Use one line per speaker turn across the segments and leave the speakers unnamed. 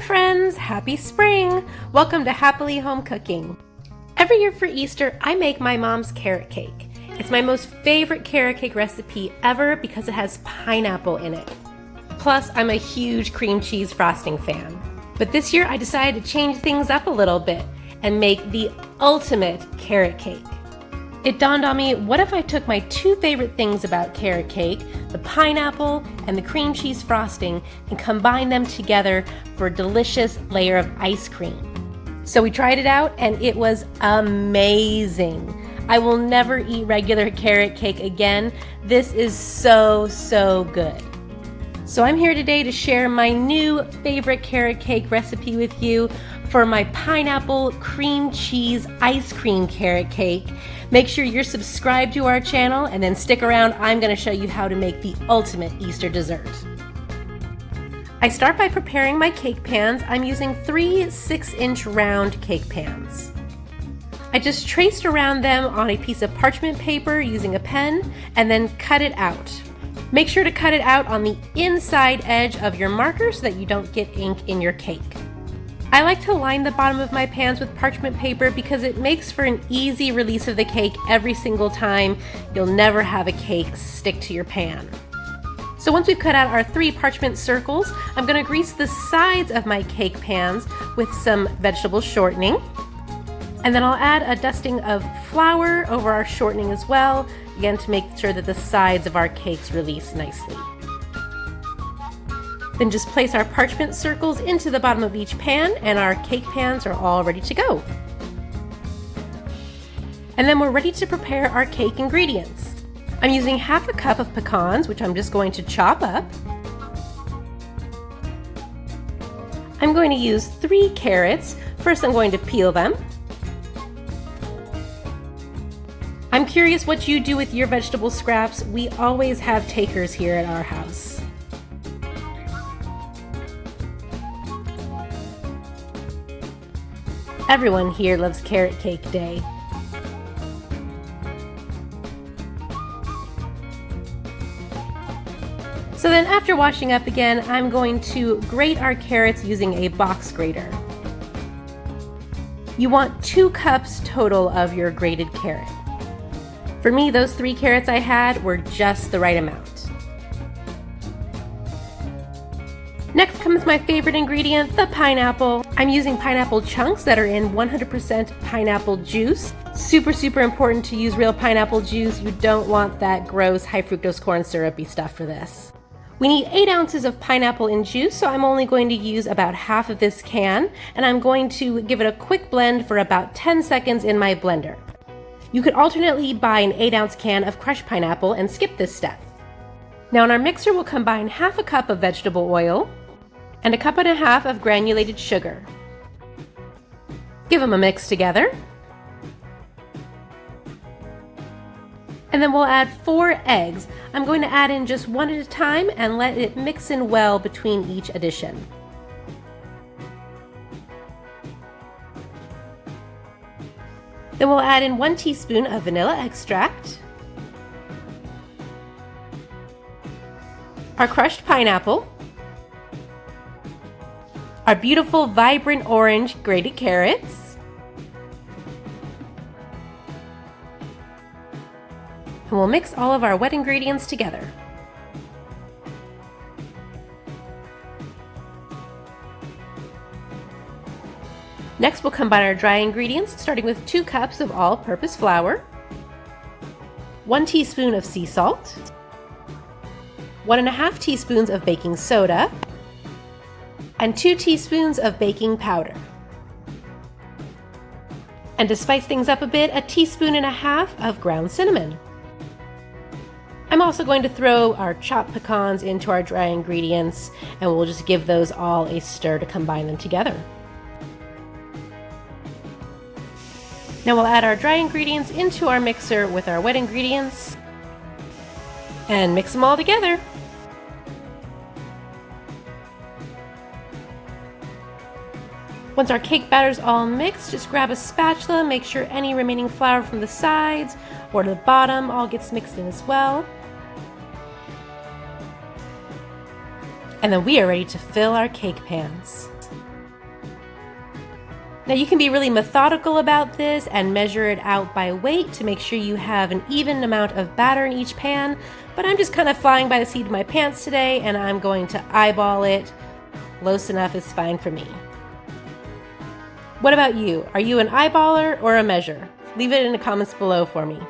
friends, happy spring! Welcome to Happily Home Cooking. Every year for Easter, I make my mom's carrot cake. It's my most favorite carrot cake recipe ever because it has pineapple in it. Plus, I'm a huge cream cheese frosting fan. But this year I decided to change things up a little bit and make the ultimate carrot cake. It dawned on me, what if I took my two favorite things about carrot cake, the pineapple and the cream cheese frosting, and combined them together for a delicious layer of ice cream. So we tried it out and it was amazing. I will never eat regular carrot cake again. This is so good. So I'm here today to share my new favorite carrot cake recipe with you for my pineapple cream cheese ice cream carrot cake. Make sure you're subscribed to our channel and then stick around. I'm going to show you how to make the ultimate Easter dessert. I start by preparing my cake pans. I'm using 3 6-inch round cake pans. I just traced around them on a piece of parchment paper using a pen and then cut it out. Make sure to cut it out on the inside edge of your marker so that you don't get ink in your cake. I like to line the bottom of my pans with parchment paper because it makes for an easy release of the cake every single time. You'll never have a cake stick to your pan. So once we've cut out our 3 parchment circles, I'm going to grease the sides of my cake pans with some vegetable shortening. And then I'll add a dusting of flour over our shortening as well, again to make sure that the sides of our cakes release nicely. Then just place our parchment circles into the bottom of each pan and our cake pans are all ready to go. And then we're ready to prepare our cake ingredients. I'm using half a cup of pecans, which I'm just going to chop up. I'm going to use 3 carrots. First I'm going to peel them. I'm curious what you do with your vegetable scraps. We always have takers here at our house. Everyone here loves carrot cake day. So then after washing up again, I'm going to grate our carrots using a box grater. You want 2 cups total of your grated carrot. For me, those 3 carrots I had were just the right amount. Next comes my favorite ingredient, the pineapple. I'm using pineapple chunks that are in 100% pineapple juice. Super important to use real pineapple juice. You don't want that gross high fructose corn syrupy stuff for this. We need 8 ounces of pineapple in juice, so I'm only going to use about half of this can, and I'm going to give it a quick blend for about 10 seconds in my blender. You could alternately buy an 8-ounce can of crushed pineapple and skip this step. Now in our mixer, we'll combine half a cup of vegetable oil and 1.5 cups of granulated sugar. Give them a mix together. And then we'll add 4 eggs. I'm going to add in just 1 at a time and let it mix in well between each addition. Then we'll add in 1 teaspoon of vanilla extract, our crushed pineapple, our beautiful vibrant orange grated carrots, and we'll mix all of our wet ingredients together. Next, we'll combine our dry ingredients, starting with 2 cups of all-purpose flour, 1 teaspoon of sea salt, 1.5 teaspoons of baking soda, and 2 teaspoons of baking powder. And to spice things up a bit, 1.5 teaspoons of ground cinnamon. I'm also going to throw our chopped pecans into our dry ingredients, and we'll just give those all a stir to combine them together. Now we'll add our dry ingredients into our mixer with our wet ingredients and mix them all together. Once our cake batter's all mixed, just grab a spatula, make sure any remaining flour from the sides or to the bottom all gets mixed in as well. And then we are ready to fill our cake pans. Now you can be really methodical about this and measure it out by weight to make sure you have an even amount of batter in each pan, but I'm just kind of flying by the seat of my pants today and I'm going to eyeball it. Close enough is fine for me. What about you? Are you an eyeballer or a measure? Leave it in the comments below for me.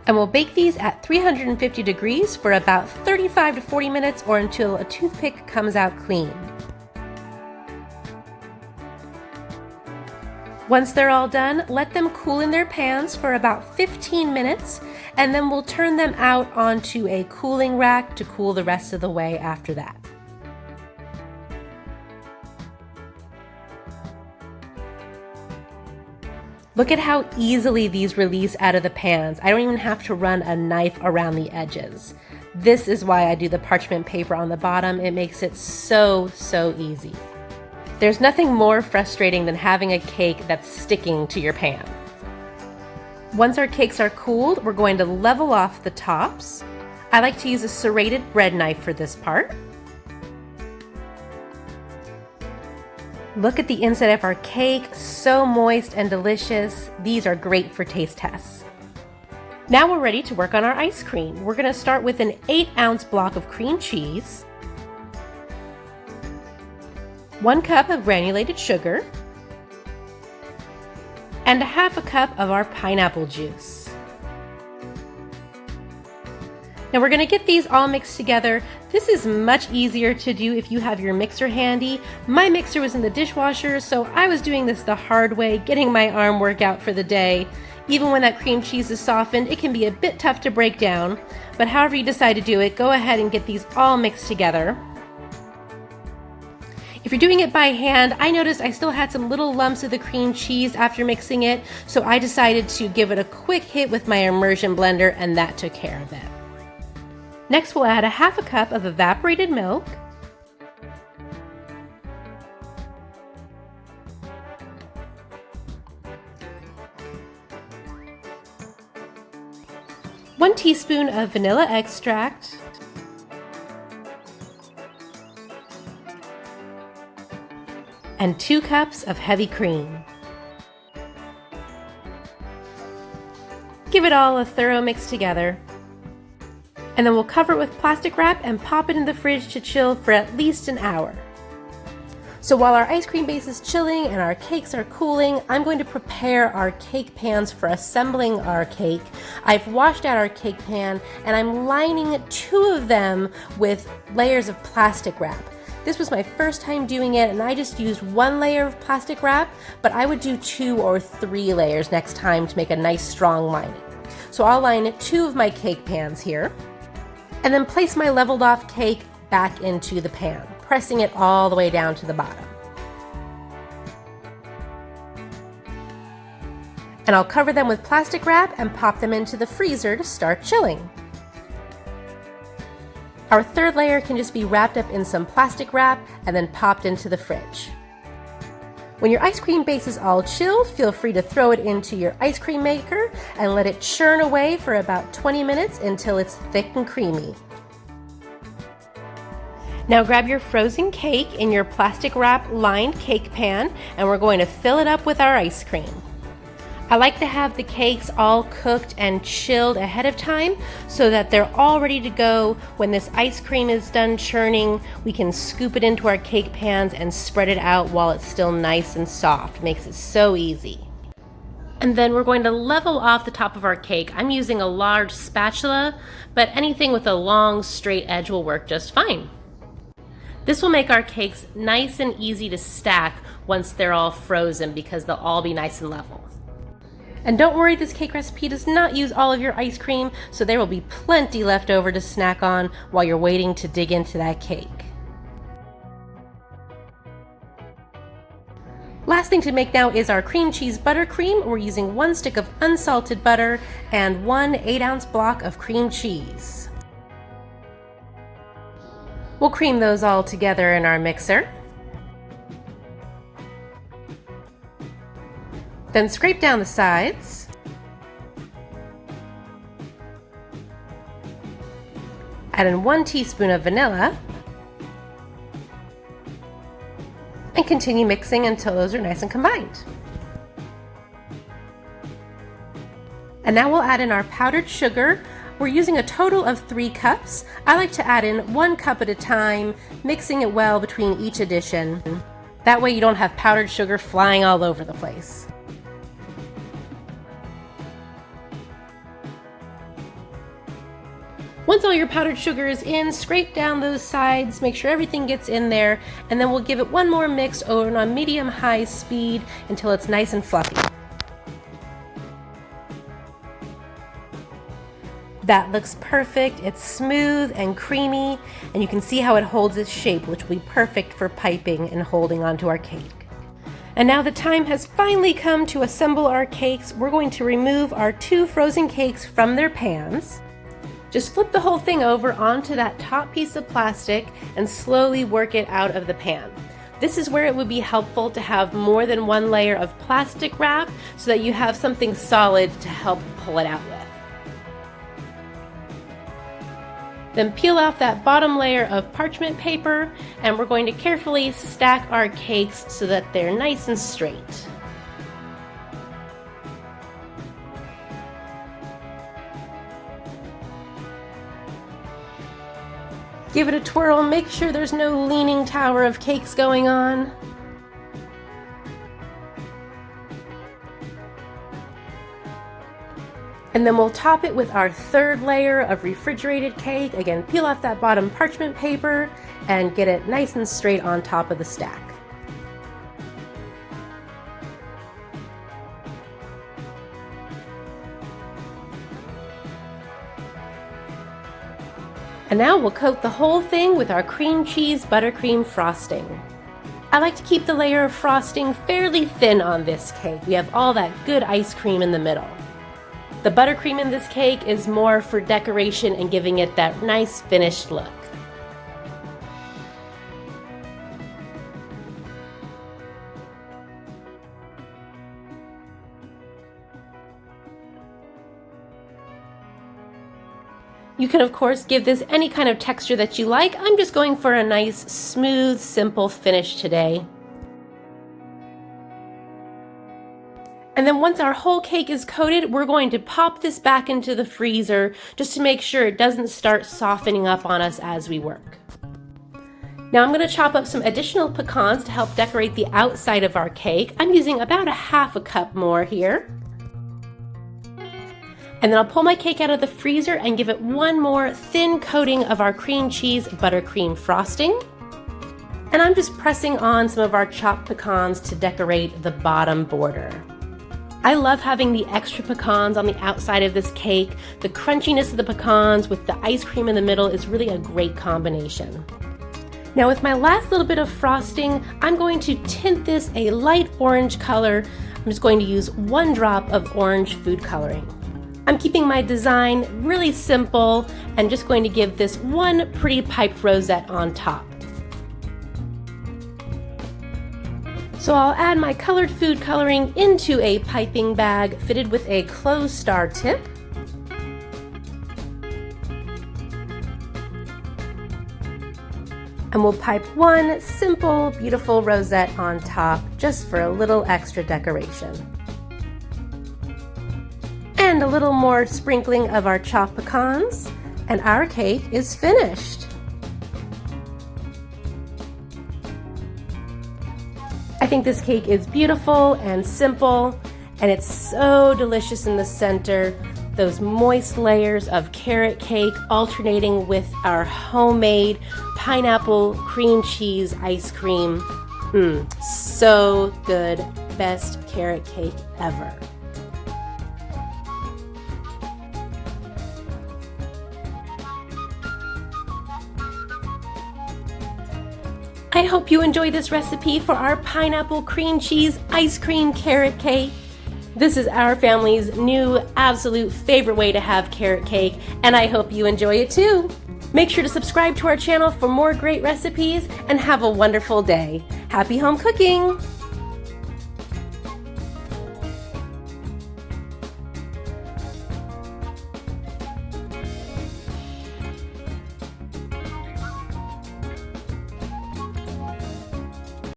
And we'll bake these at 350 degrees for about 35 to 40 minutes or until a toothpick comes out clean. Once they're all done, let them cool in their pans for about 15 minutes, and then we'll turn them out onto a cooling rack to cool the rest of the way after that. Look at how easily these release out of the pans. I don't even have to run a knife around the edges. This is why I do the parchment paper on the bottom. It makes it so easy. There's nothing more frustrating than having a cake that's sticking to your pan. Once our cakes are cooled, we're going to level off the tops. I like to use a serrated bread knife for this part. Look at the inside of our cake, so moist and delicious. These are great for taste tests. Now we're ready to work on our ice cream. We're going to start with an 8-ounce block of cream cheese, 1 cup of granulated sugar, and 1/2 cup of our pineapple juice. Now we're going to get these all mixed together. This is much easier to do if you have your mixer handy. My mixer was in the dishwasher, so I was doing this the hard way, getting my arm workout for the day. Even when that cream cheese is softened, it can be a bit tough to break down, but however you decide to do it, go ahead and get these all mixed together. If you're doing it by hand, I noticed I still had some little lumps of the cream cheese after mixing it, so I decided to give it a quick hit with my immersion blender, and that took care of it. Next, we'll add 1/2 cup of evaporated milk, one teaspoon of vanilla extract, and 2 cups of heavy cream. Give it all a thorough mix together. And then we'll cover it with plastic wrap and pop it in the fridge to chill for at least an hour. So while our ice cream base is chilling and our cakes are cooling, I'm going to prepare our cake pans for assembling our cake. I've washed out our cake pan and I'm lining 2 of them with layers of plastic wrap. This was my first time doing it and I just used 1 layer of plastic wrap, but I would do 2 or 3 layers next time to make a nice strong lining. So I'll line 2 of my cake pans here, and then place my leveled off cake back into the pan, pressing it all the way down to the bottom. And I'll cover them with plastic wrap and pop them into the freezer to start chilling. Our 3rd layer can just be wrapped up in some plastic wrap and then popped into the fridge. When your ice cream base is all chilled, feel free to throw it into your ice cream maker and let it churn away for about 20 minutes until it's thick and creamy. Now grab your frozen cake in your plastic wrap lined cake pan and we're going to fill it up with our ice cream. I like to have the cakes all cooked and chilled ahead of time so that they're all ready to go. When this ice cream is done churning, we can scoop it into our cake pans and spread it out while it's still nice and soft. It makes it so easy. And then we're going to level off the top of our cake. I'm using a large spatula, but anything with a long straight edge will work just fine. This will make our cakes nice and easy to stack once they're all frozen because they'll all be nice and level. And don't worry, this cake recipe does not use all of your ice cream, so there will be plenty left over to snack on while you're waiting to dig into that cake. Last thing to make now is our cream cheese buttercream. We're using 1 stick of unsalted butter and 1 8-ounce block of cream cheese. We'll cream those all together in our mixer. Then scrape down the sides. Add in 1 teaspoon of vanilla. And continue mixing until those are nice and combined. And now we'll add in our powdered sugar. We're using a total of 3 cups. I like to add in 1 cup at a time, mixing it well between each addition. That way you don't have powdered sugar flying all over the place. Once all your powdered sugar is in, scrape down those sides, make sure everything gets in there, and then we'll give it one more mix over on medium-high speed until it's nice and fluffy. That looks perfect. It's smooth and creamy, and you can see how it holds its shape, which will be perfect for piping and holding onto our cake. And now the time has finally come to assemble our cakes. We're going to remove our 2 frozen cakes from their pans. Just flip the whole thing over onto that top piece of plastic and slowly work it out of the pan. This is where it would be helpful to have more than 1 layer of plastic wrap so that you have something solid to help pull it out with. Then peel off that bottom layer of parchment paper, and we're going to carefully stack our cakes so that they're nice and straight. Give it a twirl, make sure there's no leaning tower of cakes going on. And then we'll top it with our 3rd layer of refrigerated cake. Again, peel off that bottom parchment paper and get it nice and straight on top of the stack. And now we'll coat the whole thing with our cream cheese buttercream frosting. I like to keep the layer of frosting fairly thin on this cake. We have all that good ice cream in the middle. The buttercream in this cake is more for decoration and giving it that nice finished look. You can of course give this any kind of texture that you like. I'm just going for a nice, smooth, simple finish today. And then once our whole cake is coated, we're going to pop this back into the freezer just to make sure it doesn't start softening up on us as we work. Now I'm going to chop up some additional pecans to help decorate the outside of our cake. I'm using about a half a cup more here. And then I'll pull my cake out of the freezer and give it one more thin coating of our cream cheese buttercream frosting. And I'm just pressing on some of our chopped pecans to decorate the bottom border. I love having the extra pecans on the outside of this cake. The crunchiness of the pecans with the ice cream in the middle is really a great combination. Now with my last little bit of frosting, I'm going to tint this a light orange color. I'm just going to use 1 drop of orange food coloring. I'm keeping my design really simple and just going to give this one pretty piped rosette on top. So I'll add my colored food coloring into a piping bag fitted with a closed star tip. And we'll pipe one simple, beautiful rosette on top just for a little extra decoration. And a little more sprinkling of our chopped pecans, and our cake is finished. I think this cake is beautiful and simple, and it's so delicious in the center. Those moist layers of carrot cake alternating with our homemade pineapple cream cheese ice cream. So good. Best carrot cake ever. I hope you enjoyed this recipe for our pineapple cream cheese ice cream carrot cake. This is our family's new absolute favorite way to have carrot cake, and I hope you enjoy it too. Make sure to subscribe to our channel for more great recipes and have a wonderful day. Happy home cooking!